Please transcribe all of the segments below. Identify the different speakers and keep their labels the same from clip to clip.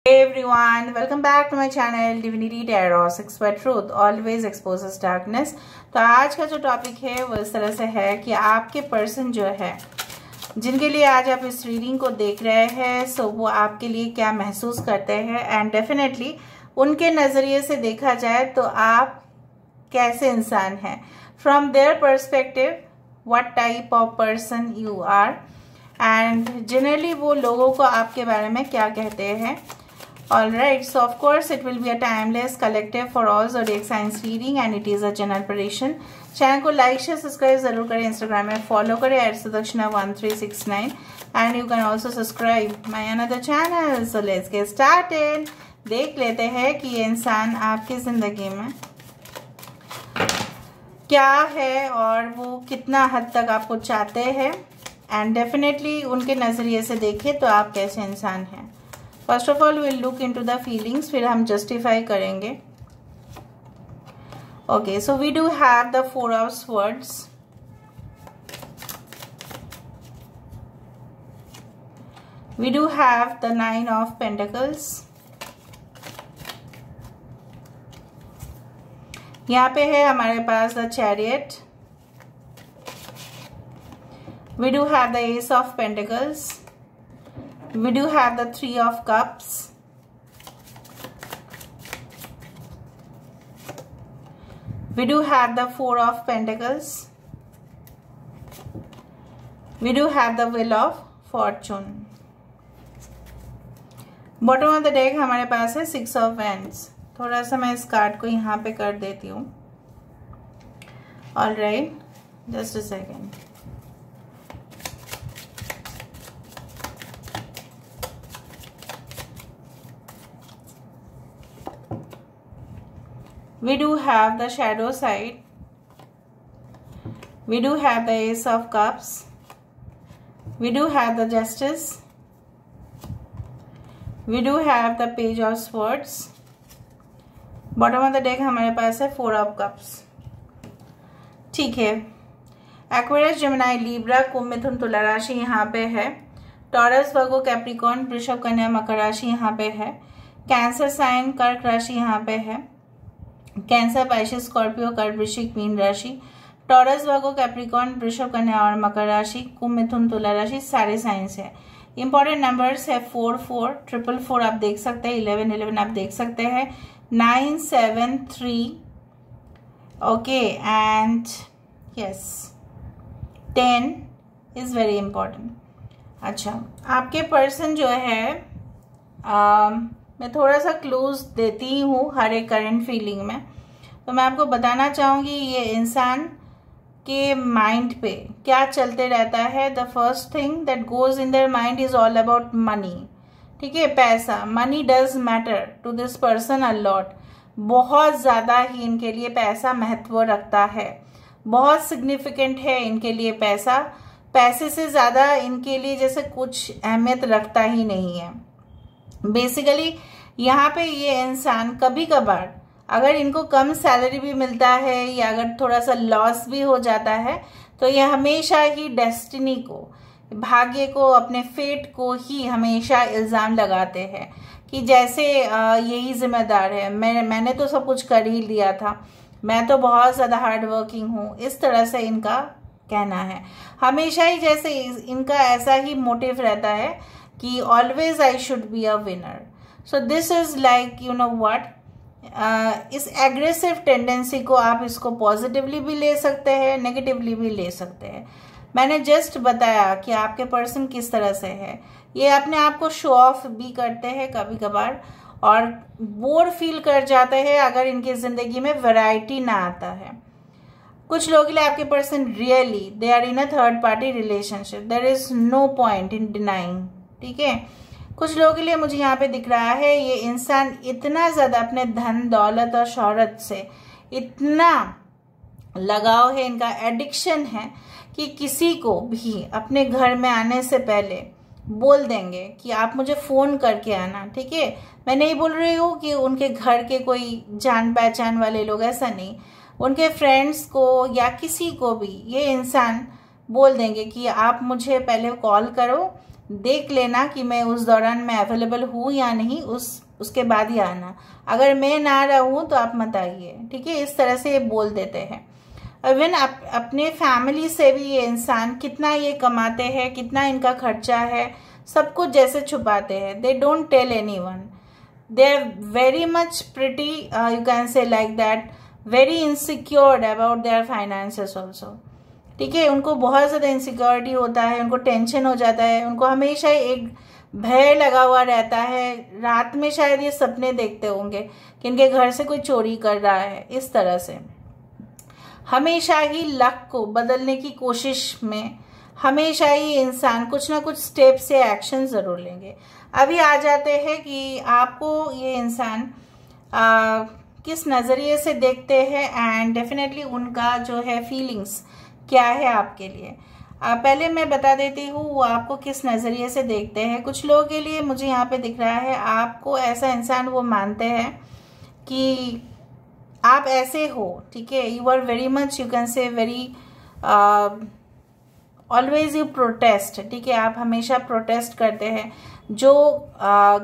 Speaker 1: Hey everyone, welcome back to my channel Divinity Tarot 6 by Truth always exposes darkness। तो आज का जो topic है वो इस तरह से है कि आपके पर्सन जो है जिनके लिए आज आप इस रीडिंग को देख रहे हैं सो वो आपके लिए क्या महसूस करते हैं एंड डेफिनेटली उनके नज़रिए से देखा जाए तो आप कैसे इंसान हैं from their perspective, what type of person you are and generally वो लोगों को आपके बारे में क्या कहते हैं। Alright, so of course it will be a timeless collective for all zodiac signs reading and it is a general prediction। Channel को लाइक शेयर सब्सक्राइब जरूर करें, इंस्टाग्राम में फॉलो करें @sudakshinah1369 and you can also subscribe my another channel. So let's get started. देख लेते हैं कि ये इंसान आपकी जिंदगी में क्या है और वो कितना हद तक आपको चाहते हैं एंड डेफिनेटली उनके नजरिए से देखें तो आप कैसे इंसान हैं। First of all will look into the feelings, फिर हम जस्टिफाई करेंगे। Okay, so we do have the 4 of swords, we do have the 9 of pentacles, यहाँ पे है हमारे पास the chariot, we do have the ace of pentacles, we do have the 3 of cups, we do have the 4 of pentacles, we do have the wheel of fortune। Bottom of the deck हमारे पास है 6 of wands। थोड़ा सा मैं इस card को यहाँ पे कर देती हूँ। Alright, just a second. We do have the shadow side, we do have the ace of cups, we do have the justice, we do have the page of swords। Bottom of the deck हमारे पास है 4 of cups। ठीक है, Aquarius, Gemini, Libra, कुंभ, मिथुन, तुला राशि यहाँ पे है। Taurus, वर्गो, Capricorn, वृषभ, कन्या, मकर राशि यहाँ पे है। कैंसर साइन, कर्क राशि यहाँ पे है। कैंसर, पाइसेस, स्कॉर्पियो, कर्क, वृश्चिक, मीन राशि। टॉरस, वर्गो, कैप्रिकॉर्न, वृषभ, कन्या और मकर राशि। कुंभ, मिथुन, तुला राशि, सारे साइंस है। इंपॉर्टेंट नंबर्स है 4 4, 4 आप देख सकते हैं, 11 11 आप देख सकते हैं, 9 7 3 okay and yes 10 is very important. अच्छा, आपके पर्सन जो है मैं थोड़ा सा क्लूज देती हूँ हर एक करंट फीलिंग में। तो मैं आपको बताना चाहूँगी ये इंसान के माइंड पे क्या चलते रहता है। The first thing that goes in their mind is all about money. ठीक है, पैसा, money does matter to this person a lot. बहुत ज़्यादा ही इनके लिए पैसा महत्व रखता है, बहुत सिग्निफिकेंट है इनके लिए पैसा। पैसे से ज़्यादा इनके लिए जैसे कुछ अहमियत रखता ही नहीं है। बेसिकली यहाँ पे ये इंसान कभी कभार अगर इनको कम सैलरी भी मिलता है या अगर थोड़ा सा लॉस भी हो जाता है तो ये हमेशा ही डेस्टिनी को, भाग्य को, अपने फेट को ही हमेशा इल्ज़ाम लगाते हैं कि जैसे यही जिम्मेदार है, मैंने तो सब कुछ कर ही लिया था, मैं तो बहुत ज़्यादा हार्ड वर्किंग हूँ। इस तरह से इनका कहना है। हमेशा ही जैसे इनका ऐसा ही मोटिव रहता है कि always I should be a winner. So this is like you know what, इस एग्रेसिव टेंडेंसी को आप इसको पॉजिटिवली भी ले सकते हैं, नेगेटिवली भी ले सकते हैं। मैंने जस्ट बताया कि आपके पर्सन किस तरह से है। ये अपने आप को शो ऑफ भी करते हैं कभी कभार और बोर फील कर जाते हैं अगर इनकी जिंदगी में वैरायटी ना आता है। कुछ लोगों के लिए आपके person really they are in a third party relationship, there is no point in denying. ठीक है, कुछ लोगों के लिए मुझे यहाँ पे दिख रहा है ये इंसान इतना ज्यादा अपने धन दौलत और शोहरत से इतना लगाव है, इनका एडिक्शन है कि किसी को भी अपने घर में आने से पहले बोल देंगे कि आप मुझे फोन करके आना। ठीक है, मैं नहीं बोल रही हूँ कि उनके घर के कोई जान पहचान वाले लोग, ऐसा नहीं, उनके फ्रेंड्स को या किसी को भी ये इंसान बोल देंगे कि आप मुझे पहले कॉल करो, देख लेना कि मैं उस दौरान मैं अवेलेबल हूँ या नहीं, उसके बाद ही आना। अगर मैं ना रहूँ तो आप मत आइए, ठीक है। इस तरह से ये बोल देते हैं। इवन अपने फैमिली से भी ये इंसान कितना ये कमाते हैं, कितना इनका खर्चा है, सब कुछ जैसे छुपाते हैं। They don't tell anyone. They are very much pretty, you can say like that, very insecured about their finances also, ठीक है। उनको बहुत ज़्यादा इनसिक्योरिटी होता है, उनको टेंशन हो जाता है, उनको हमेशा एक भय लगा हुआ रहता है। रात में शायद ये सपने देखते होंगे कि इनके घर से कोई चोरी कर रहा है। इस तरह से हमेशा ही लक को बदलने की कोशिश में हमेशा ही इंसान कुछ ना कुछ स्टेप से एक्शन ज़रूर लेंगे। अभी आ जाते हैं कि आपको ये इंसान किस नज़रिए से देखते हैं एंड डेफिनेटली उनका जो है फीलिंग्स क्या है आपके लिए। पहले मैं बता देती हूँ वो आपको किस नज़रिए से देखते हैं। कुछ लोगों के लिए मुझे यहाँ पे दिख रहा है आपको ऐसा इंसान वो मानते हैं कि आप ऐसे हो, ठीक है। You are very much, you can say very always you protest, ठीक है। आप हमेशा प्रोटेस्ट करते हैं जो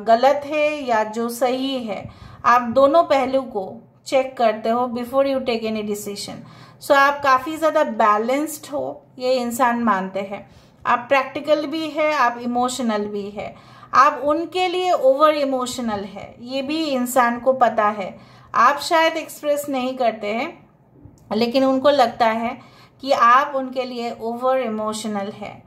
Speaker 1: गलत है या जो सही है। आप दोनों पहलू को चेक करते हो before you take any decision. So आप काफ़ी ज़्यादा बैलेंस्ड हो, ये इंसान मानते हैं। आप प्रैक्टिकल भी है, आप इमोशनल भी है। आप उनके लिए ओवर इमोशनल है, ये भी इंसान को पता है। आप शायद एक्सप्रेस नहीं करते हैं लेकिन उनको लगता है कि आप उनके लिए ओवर इमोशनल है।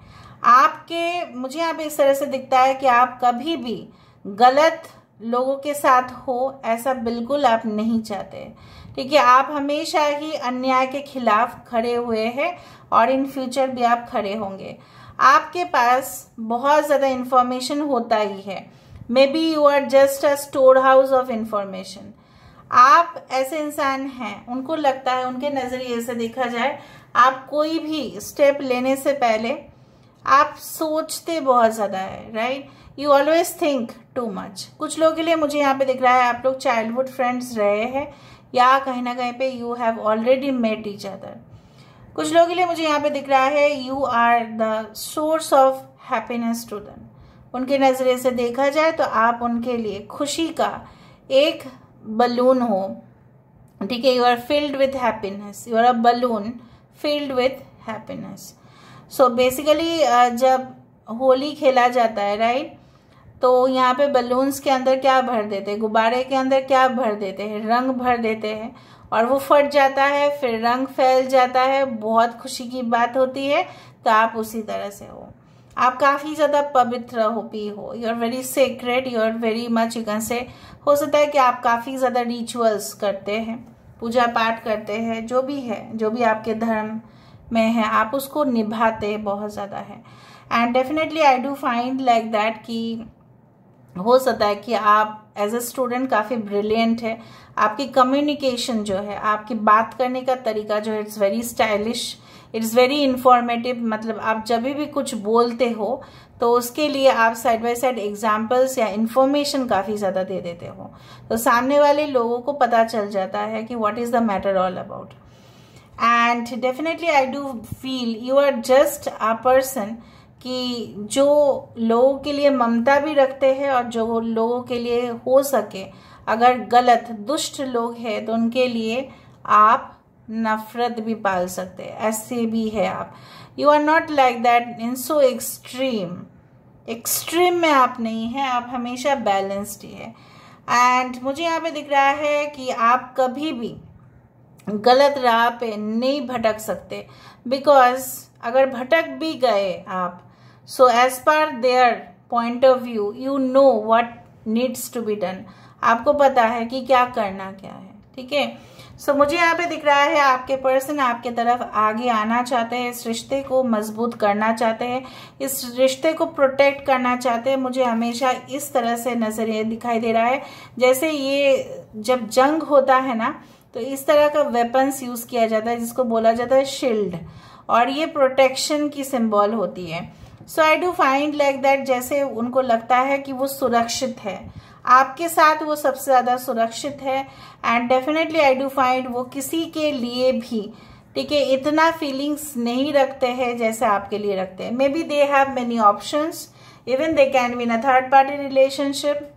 Speaker 1: आपके मुझे यहाँ पे इस तरह से दिखता है कि आप कभी भी गलत लोगों के साथ हो, ऐसा बिल्कुल आप नहीं चाहते, ठीक है। आप हमेशा ही अन्याय के खिलाफ खड़े हुए हैं और इन फ्यूचर भी आप खड़े होंगे। आपके पास बहुत ज़्यादा इंफॉर्मेशन होता ही है। Maybe you are just a storehouse of information. आप ऐसे इंसान हैं, उनको लगता है, उनके नज़रिए से देखा जाए, आप कोई भी स्टेप लेने से पहले आप सोचते बहुत ज़्यादा है, right. You always think too much. कुछ लोगों के लिए मुझे यहाँ पे दिख रहा है आप लोग चाइल्डहुड फ्रेंड्स रहे हैं या कहीं ना कहीं पे you have already met each other. कुछ लोगों के लिए मुझे यहाँ पे दिख रहा है you are the source of happiness to them. उनके नज़रिए से देखा जाए तो आप उनके लिए खुशी का एक बलून हो, ठीक है। You are filled with happiness, you are a balloon filled with happiness. So basically जब होली खेला जाता है, राइट, तो यहाँ पे बलून्स के अंदर क्या भर देते हैं, गुब्बारे के अंदर क्या भर देते हैं, रंग भर देते हैं और वो फट जाता है, फिर रंग फैल जाता है, बहुत खुशी की बात होती है। तो आप उसी तरह से हो। आप काफ़ी ज़्यादा पवित्र हो, you are very sacred, you are very much, you can say, हो सकता है कि आप काफ़ी ज़्यादा रिचुअल्स करते हैं, पूजा पाठ करते हैं, जो भी है, जो भी आपके धर्म में है, आप उसको निभाते बहुत ज़्यादा है। And definitely I do find like that कि हो सकता है कि आप एज ए स्टूडेंट काफ़ी ब्रिलियंट है। आपकी कम्युनिकेशन जो है, आपकी बात करने का तरीका जो है, it's very stylish, it's very informative. मतलब आप जब भी कुछ बोलते हो तो उसके लिए आप साइड बाय साइड एग्जाम्पल्स या इन्फॉर्मेशन काफ़ी ज़्यादा दे देते हो, तो सामने वाले लोगों को पता चल जाता है कि what is the matter all about. And definitely I do feel you are just a person कि जो लोगों के लिए ममता भी रखते हैं और जो लोगों के लिए हो सके, अगर गलत दुष्ट लोग हैं तो उनके लिए आप नफरत भी पाल सकते हैं, ऐसे भी है आप। You are not like that in so extreme में आप नहीं हैं, आप हमेशा बैलेंस्ड ही है। एंड मुझे यहाँ पे दिख रहा है कि आप कभी भी गलत राह पे नहीं भटक सकते, बिकॉज अगर भटक भी गए आप, so as per their point of view you know what needs to be done. आपको पता है कि क्या करना क्या है, ठीक है। सो मुझे यहाँ पे दिख रहा है आपके पर्सन आपके तरफ आगे आना चाहते हैं, इस रिश्ते को मजबूत करना चाहते हैं, इस रिश्ते को प्रोटेक्ट करना चाहते हैं। मुझे हमेशा इस तरह से नजरिए दिखाई दे रहा है जैसे ये जब जंग होता है ना, तो इस तरह का वेपन्स यूज किया जाता है जिसको बोला जाता है शील्ड, और ये प्रोटेक्शन की सिंबल होती है। So I do find like that जैसे उनको लगता है कि वो सुरक्षित है, आपके साथ वो सबसे ज़्यादा सुरक्षित है। And definitely I do find वो किसी के लिए भी, ठीक है, इतना फीलिंग्स नहीं रखते हैं जैसे आपके लिए रखते हैं। Maybe they have many options even they can be in a third party relationship,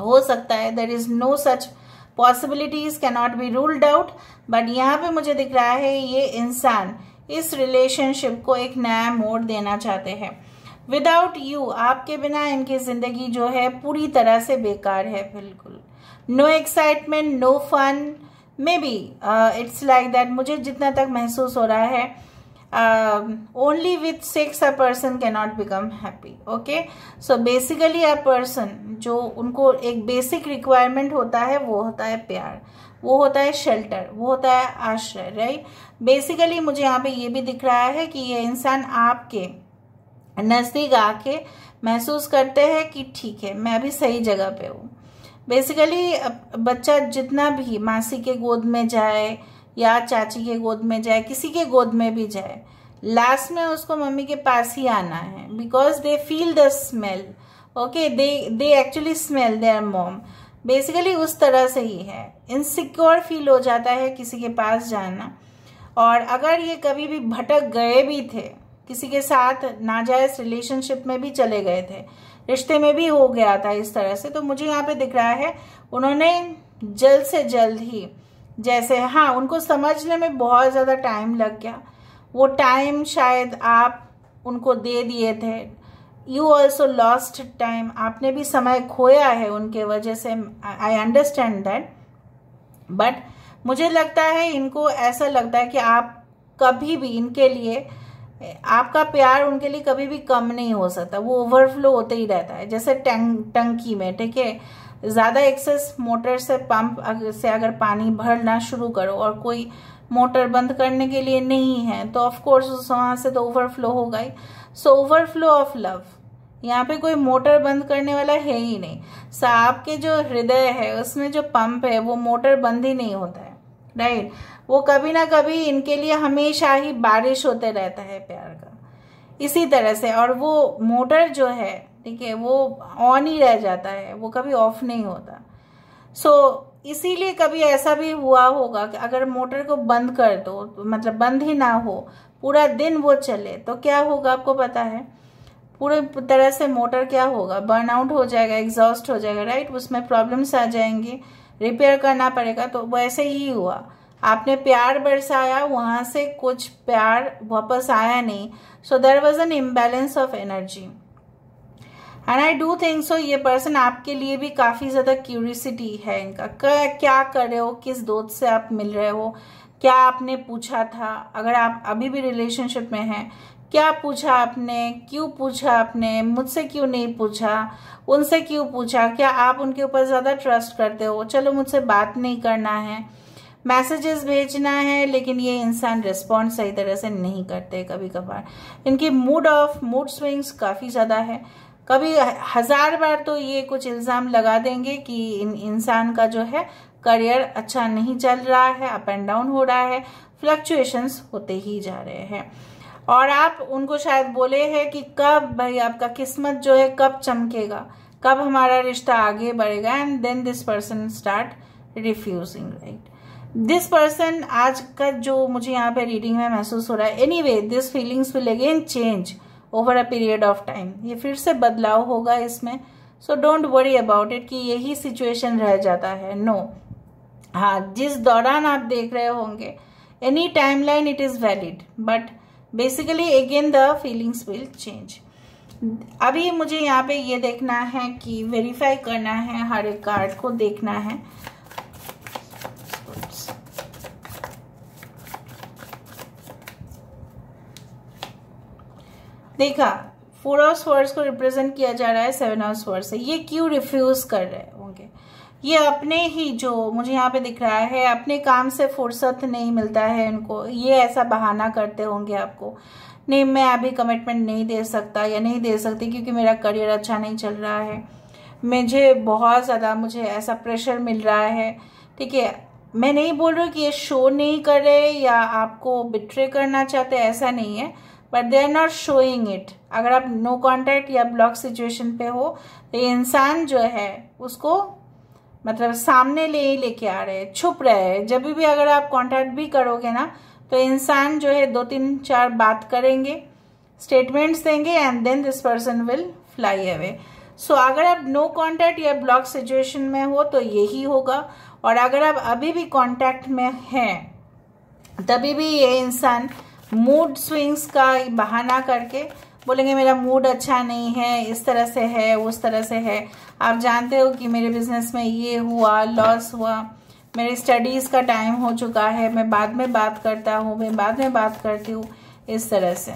Speaker 1: हो सकता है, there is no such possibilities, can not be ruled out. But यहाँ पे मुझे दिख रहा है ये इंसान इस रिलेशनशिप को एक नया मोड़ देना चाहते हैं। विदाउट यू, आपके बिना इनकी जिंदगी जो है पूरी तरह से बेकार है, बिल्कुल no excitement, no fun, maybe it's like that. मुझे जितना तक महसूस हो रहा है, only with sex a person can not become happy. Okay, so basically a person जो उनको एक बेसिक रिक्वायरमेंट होता है वो होता है प्यार, वो होता है शेल्टर, वो होता है आश्रय, राइट। बेसिकली मुझे यहाँ पे ये भी दिख रहा है कि ये इंसान आपके नजदीक आके महसूस करते हैं कि ठीक है, मैं भी सही जगह पे हूँ। बेसिकली बच्चा जितना भी मासी के गोद में जाए या चाची के गोद में जाए, किसी के गोद में भी जाए, लास्ट में उसको मम्मी के पास ही आना है, because they feel the smell. Okay, they actually smell there mom. Basically उस तरह से ही है, इनसिक्योर फील हो जाता है किसी के पास जाना। और अगर ये कभी भी भटक गए भी थे, किसी के साथ नाजायज रिलेशनशिप में भी चले गए थे, रिश्ते में भी हो गया था इस तरह से, तो मुझे यहाँ पे दिख रहा है उन्होंने जल्द से जल्द ही, जैसे हाँ उनको समझने में बहुत ज़्यादा टाइम लग गया, वो टाइम शायद आप उनको दे दिए थे। यू ऑल्सो लॉस्ट टाइम, आपने भी समय खोया है उनके वजह से, आई अंडरस्टैंड दैट। बट मुझे लगता है इनको ऐसा लगता है कि आप कभी भी इनके लिए, आपका प्यार उनके लिए कभी भी कम नहीं हो सकता, वो ओवरफ्लो होते ही रहता है, जैसे टंकी में, ठीक है। ज़्यादा एक्सेस मोटर से, पंप से अगर पानी भरना शुरू करो और कोई मोटर बंद करने के लिए नहीं है तो ऑफ कोर्स वहाँ से तो ओवरफ्लो होगा ही। सो ओवरफ्लो ऑफ लव, यहाँ पे कोई मोटर बंद करने वाला है ही नहीं। सो आपके जो हृदय है उसमें जो पंप है वो मोटर बंद ही नहीं होता है, राइट। वो कभी ना कभी इनके लिए हमेशा ही बारिश होते रहता है प्यार का, इसी तरह से। और वो मोटर जो है, ठीक है, वो ऑन ही रह जाता है, वो कभी ऑफ नहीं होता। सो इसीलिए कभी ऐसा भी हुआ होगा कि अगर मोटर को बंद कर दो, मतलब बंद ही ना हो, पूरा दिन वो चले, तो क्या होगा आपको पता है? पूरे तरह से मोटर क्या होगा, बर्नआउट हो जाएगा, एग्जॉस्ट हो जाएगा, राइट। उसमें प्रॉब्लम्स आ जाएंगी, रिपेयर करना पड़ेगा। तो वैसे ही हुआ, आपने प्यार बरसाया, वहां से कुछ प्यार वापस आया नहीं। So there was an imbalance of energy and I do think so ये पर्सन आपके लिए भी काफी ज्यादा क्यूरियोसिटी है इनका, क्या कर रहे हो, किस दोस्त से आप मिल रहे हो, क्या आपने पूछा था, अगर आप अभी भी रिलेशनशिप में हैं, क्या पूछा आपने, क्यों पूछा आपने, मुझसे क्यों नहीं पूछा, उनसे क्यों पूछा, क्या आप उनके ऊपर ज्यादा ट्रस्ट करते हो, चलो मुझसे बात नहीं करना है, मैसेजेस भेजना है, लेकिन ये इंसान रिस्पॉन्ड सही तरह से नहीं करते। कभी कभार इनकी मूड स्विंग्स काफी ज्यादा है, कभी 1000 बार तो ये कुछ इल्जाम लगा देंगे कि इंसान का जो है करियर अच्छा नहीं चल रहा है, अप एंड डाउन हो रहा है, फ्लक्चुएशंस होते ही जा रहे हैं। और आप उनको शायद बोले हैं कि कब भाई आपका किस्मत जो है कब चमकेगा, कब हमारा रिश्ता आगे बढ़ेगा, and then this person start refusing, right. This person आज का जो मुझे यहाँ पे रीडिंग में महसूस हो रहा है, anyway this feelings will again change over a period of time, ये फिर से बदलाव होगा इसमें। So don't worry about it कि यही सिचुएशन रह जाता है, नो। हाँ, जिस दौरान आप देख रहे होंगे, any timeline it is valid, but basically again the feelings will change. अभी मुझे यहाँ पे ये देखना है कि वेरीफाई करना है, हर एक कार्ड को देखना है। देखा, 4 ऑफ स्वर्ड्स को रिप्रेजेंट किया जा रहा है 7 ऑफ स्वर्ड्स से। ये क्यों रिफ्यूज कर रहे होंगे? ये अपने ही, जो मुझे यहाँ पे दिख रहा है, अपने काम से फुर्सत नहीं मिलता है इनको, ये ऐसा बहाना करते होंगे आपको, नहीं मैं अभी कमिटमेंट नहीं दे सकता या नहीं दे सकती क्योंकि मेरा करियर अच्छा नहीं चल रहा है, मुझे बहुत ज़्यादा ऐसा प्रेशर मिल रहा है, ठीक है। मैं नहीं बोल रही कि ये शो नहीं कर रहे या आपको बिट्रे करना चाहते, ऐसा नहीं है, but they are not showing it. अगर आप नो कॉन्टैक्ट या ब्लॉक सिचुएशन पे हो तो ये इंसान जो है उसको सामने लेके आ रहे हैं, छुप रहे हैं। जब भी अगर आप कॉन्टैक्ट भी करोगे ना तो इंसान जो है 2-3-4 बात करेंगे, स्टेटमेंट्स देंगे, and then this person will fly away. So अगर आप नो कांटेक्ट या ब्लॉक सिचुएशन में हो तो यही होगा, और अगर आप अभी भी कांटेक्ट में हैं तभी भी ये इंसान मूड स्विंग्स का बहाना करके बोलेंगे मेरा मूड अच्छा नहीं है, इस तरह से है, उस तरह से है, आप जानते हो कि मेरे बिजनेस में ये हुआ, लॉस हुआ, मेरी स्टडीज़ का टाइम हो चुका है, मैं बाद में बात करता हूँ, मैं बाद में बात करती हूँ, इस तरह से।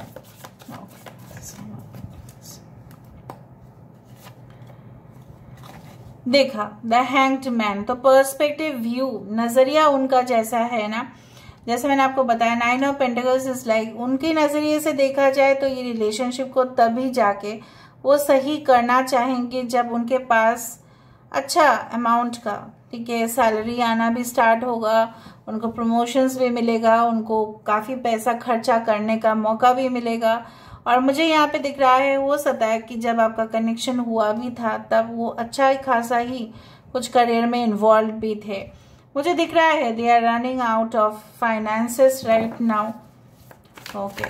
Speaker 1: देखा द हैंग्ड मैन, तो पर्सपेक्टिव व्यू, नजरिया उनका जैसा है ना, जैसे मैंने आपको बताया 9 ऑफ पेंटिकल्स इज लाइक, उनके नजरिए से देखा जाए तो ये रिलेशनशिप को तभी जाके वो सही करना चाहेंगे जब उनके पास अच्छा अमाउंट का, ठीक है, सैलरी आना भी स्टार्ट होगा, उनको प्रमोशंस भी मिलेगा, उनको काफी पैसा खर्चा करने का मौका भी मिलेगा। और मुझे यहाँ पे दिख रहा है हो सकता है कि जब आपका कनेक्शन हुआ भी था तब वो अच्छा खासा ही कुछ करियर में इन्वॉल्व भी थे। मुझे दिख रहा है they are running out of finances right now. Okay,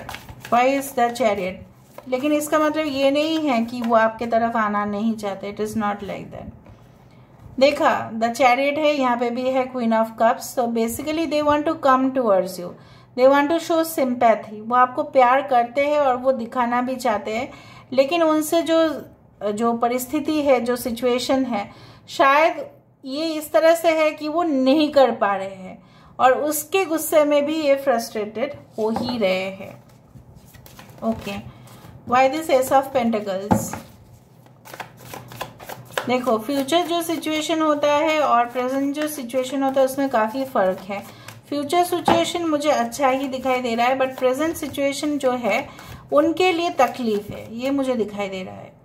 Speaker 1: why is the chariot, लेकिन इसका मतलब ये नहीं है कि वो आपके तरफ आना नहीं चाहते, it is not like that. देखा द चैरियट है, यहाँ पे भी है क्वीन ऑफ कप्स, तो basically they want to come towards you, they want to show sympathy, वो आपको प्यार करते हैं और वो दिखाना भी चाहते हैं, लेकिन उनसे जो परिस्थिति है, जो सिचुएशन है, शायद ये इस तरह से है कि वो नहीं कर पा रहे हैं और उसके गुस्से में भी ये फ्रस्ट्रेटेड हो ही रहे हैं। Okay, why this S of pentacles. देखो फ्यूचर जो सिचुएशन होता है और प्रेजेंट जो सिचुएशन होता है उसमें काफी फर्क है। फ्यूचर सिचुएशन मुझे अच्छा ही दिखाई दे रहा है, बट प्रेजेंट सिचुएशन जो है उनके लिए तकलीफ है, ये मुझे दिखाई दे रहा है।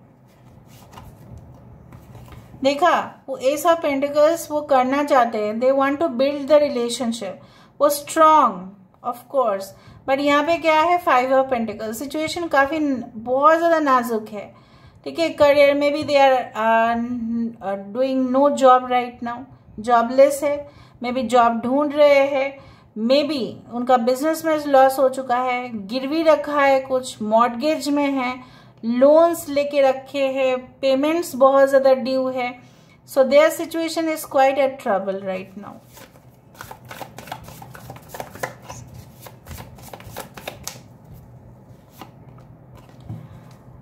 Speaker 1: देखा वो एस ऑफ पेंटिकल्स वो करना चाहते हैं, they want to build the relationship, वो स्ट्रॉन्ग ऑफ कोर्स, बट यहाँ पे क्या है 5 ऑफ पेंटिकल्स, सिचुएशन काफी बहुत ज्यादा नाजुक है, ठीक है। करियर में भी they are doing no job right now, jobless है, मे बी जॉब ढूंढ रहे हैं, मे बी उनका बिजनेस में लॉस हो चुका है, गिरवी रखा है, कुछ मॉर्गेज में है, लोन्स लेके रखे हैं, पेमेंट्स बहुत ज्यादा ड्यू है, so their situation is quite at trouble right now.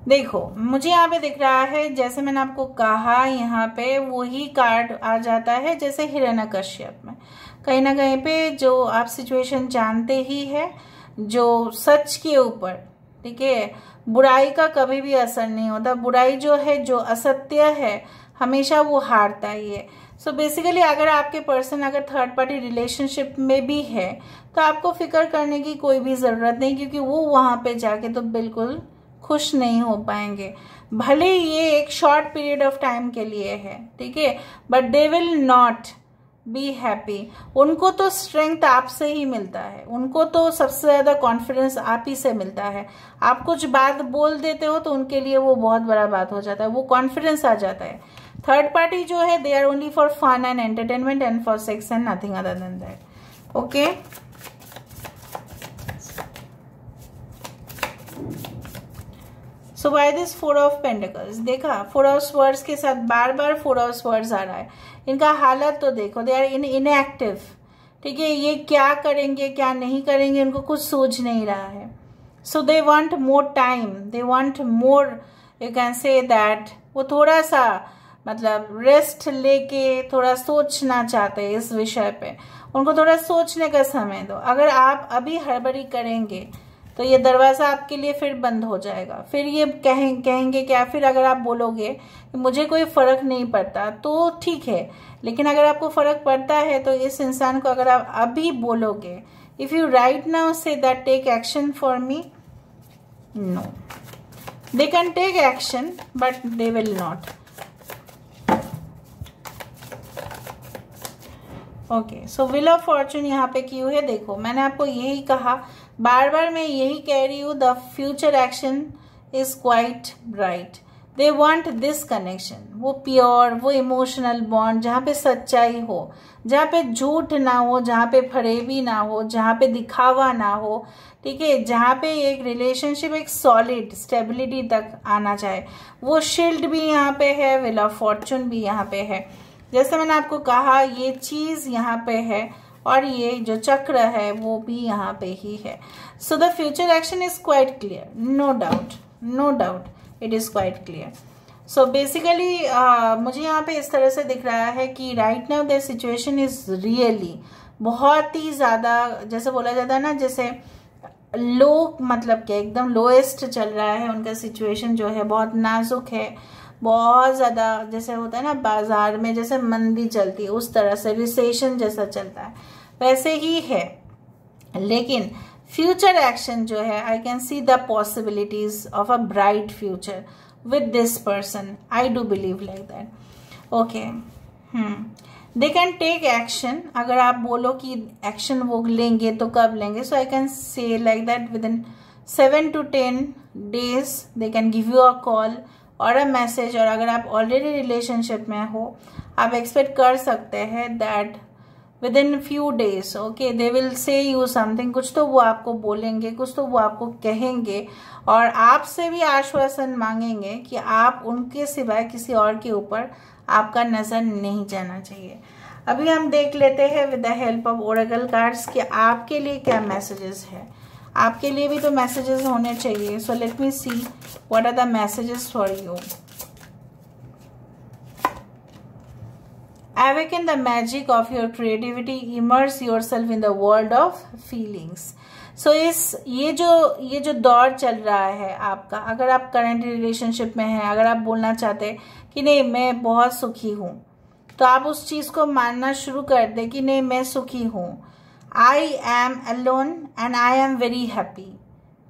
Speaker 1: देखो मुझे यहाँ पे दिख रहा है, जैसे मैंने आपको कहा, यहाँ पे वही कार्ड आ जाता है जैसे हिरण्यकश्यप में, कहीं ना कहीं पे जो आप सिचुएशन जानते ही है, जो सच के ऊपर, ठीक है, बुराई का कभी भी असर नहीं होता, बुराई जो है, जो असत्य है, हमेशा वो हारता ही है। सो बेसिकली अगर आपके पर्सन अगर थर्ड पार्टी रिलेशनशिप में भी है तो आपको फिक्र करने की कोई भी जरूरत नहीं, क्योंकि वो वहां पे जाके तो बिल्कुल खुश नहीं हो पाएंगे, भले ये एक शॉर्ट पीरियड ऑफ टाइम के लिए है, ठीक है, but they will not be happy. उनको तो स्ट्रेंथ आपसे ही मिलता है, उनको तो सबसे ज्यादा कॉन्फिडेंस आप ही से मिलता है। आप कुछ बात बोल देते हो तो उनके लिए वो बहुत बड़ा बात हो जाता है, वो कॉन्फिडेंस आ जाता है। थर्ड पार्टी जो है they are only for fun and entertainment and for sex and nothing other than that. Okay, so by this 4 of pentacles, देखा 4 ऑफ स्वर्ड्स के साथ बार बार 4 ऑफ स्वर्ड्स आ रहा है। इनका हालत तो देखो, दे आर इनएक्टिव, ठीक है, ये क्या करेंगे क्या नहीं करेंगे उनको कुछ सूझ नहीं रहा है। So they want more time, they want more, you can say that, वो थोड़ा सा मतलब रेस्ट लेके थोड़ा सोचना चाहते हैं इस विषय पे, उनको थोड़ा सोचने का समय दो। अगर आप अभी हड़बड़ी करेंगे तो ये दरवाजा आपके लिए फिर बंद हो जाएगा, फिर ये कहेंगे क्या, फिर अगर आप बोलोगे कि मुझे कोई फर्क नहीं पड़ता तो ठीक है, लेकिन अगर आपको फर्क पड़ता है तो इस इंसान को अगर आप अभी बोलोगे, if you right now say that take action for me, no, they can take action but they will not. Okay, so wheel of fortune यहाँ पे क्यों है, देखो मैंने आपको यही कहा, बार बार मैं यही कह रही हूँ, the future action is quite bright, they want this connection, वो प्योर, वो इमोशनल बॉन्ड जहाँ पे सच्चाई हो, जहाँ पे झूठ ना हो, जहाँ पे फरेबी ना हो, जहाँ पे दिखावा ना हो, ठीक है, जहाँ पे एक रिलेशनशिप एक सॉलिड स्टेबिलिटी तक आना चाहे, वो शील्ड भी यहाँ पे है, व्हील ऑफ फॉर्चून भी यहाँ पे है। जैसे मैंने आपको कहा ये चीज यहाँ पे है और ये जो चक्र है वो भी यहाँ पे ही है। So the future action is quite clear, no doubt it is quite clear. So basically मुझे यहाँ पे इस तरह से दिख रहा है कि right now the situation is really बहुत ही ज्यादा, जैसे बोला जाता है ना, जैसे लो, मतलब कि एकदम लोएस्ट चल रहा है उनका सिचुएशन जो है, बहुत नाजुक है, बहुत ज्यादा, जैसे होता है ना बाजार में जैसे मंदी चलती है उस तरह से, रिसेशन जैसा चलता है वैसे ही है। लेकिन फ्यूचर एक्शन जो है, I can see the possibilities of a bright future with this person, I do believe like that. Okay, they can take action. अगर आप बोलो कि एक्शन वो लेंगे तो कब लेंगे, so I can say like that within 7 to 10 days they can give you a call और अ मैसेज। और अगर आप ऑलरेडी रिलेशनशिप में हो, आप एक्सपेक्ट कर सकते हैं that with in few days, okay, they will say you something, कुछ तो वो आपको बोलेंगे, कुछ तो वो आपको कहेंगे और आपसे भी आश्वासन मांगेंगे कि आप उनके सिवाय किसी और के ऊपर आपका नजर नहीं जाना चाहिए। अभी हम देख लेते हैं with the help of Oracle cards कि आपके लिए क्या मैसेजेस है। आपके लिए भी तो मैसेजेस होने चाहिए। So let me see what are the messages for you. Awaken the magic of your creativity, immerse yourself in the world of feelings. So ये जो दौर चल रहा है आपका, अगर आप करंट रिलेशनशिप में हैं, अगर आप बोलना चाहते हैं कि नहीं मैं बहुत सुखी हूँ, तो आप उस चीज को मानना शुरू कर दे कि नहीं मैं सुखी हूँ, I am alone and I am very happy.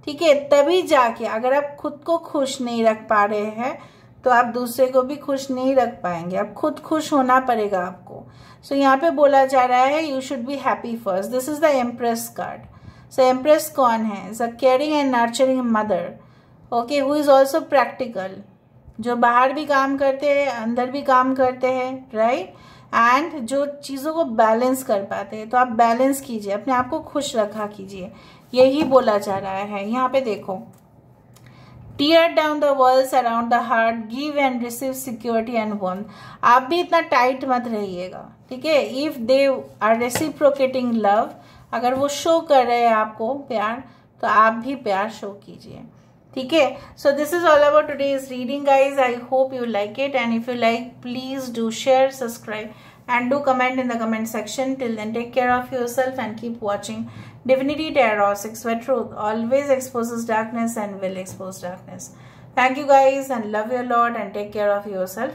Speaker 1: ठीक है, तभी जाके अगर आप खुद को खुश नहीं रख पा रहे हैं तो आप दूसरे को भी खुश नहीं रख पाएंगे। आप खुद खुश होना पड़ेगा आपको। सो यहाँ पे बोला जा रहा है you should be happy first. This is the empress card. So empress कौन है? Is a caring and nurturing mother, okay, who is also practical, जो बाहर भी काम करते हैं अंदर भी काम करते हैं, राइट, एंड जो चीजों को बैलेंस कर पाते हैं। तो आप बैलेंस कीजिए, अपने आप को खुश रखा कीजिए, यही बोला जा रहा है। यहाँ पे देखो, tear down the walls around the heart, give and receive security and warmth। आप भी इतना टाइट मत रहिएगा, ठीक है। If they are reciprocating love, अगर वो शो कर रहे हैं आपको प्यार, तो आप भी प्यार शो कीजिए, ठीक है। So this is all about today's reading guys. I hope you like it and if you like please do share, subscribe and do comment in the comment section. Till then, take care of yourself and keep watching Divinity Tarot 6, where truth always exposes darkness and will expose darkness. Thank you guys and love your Lord and take care of yourself.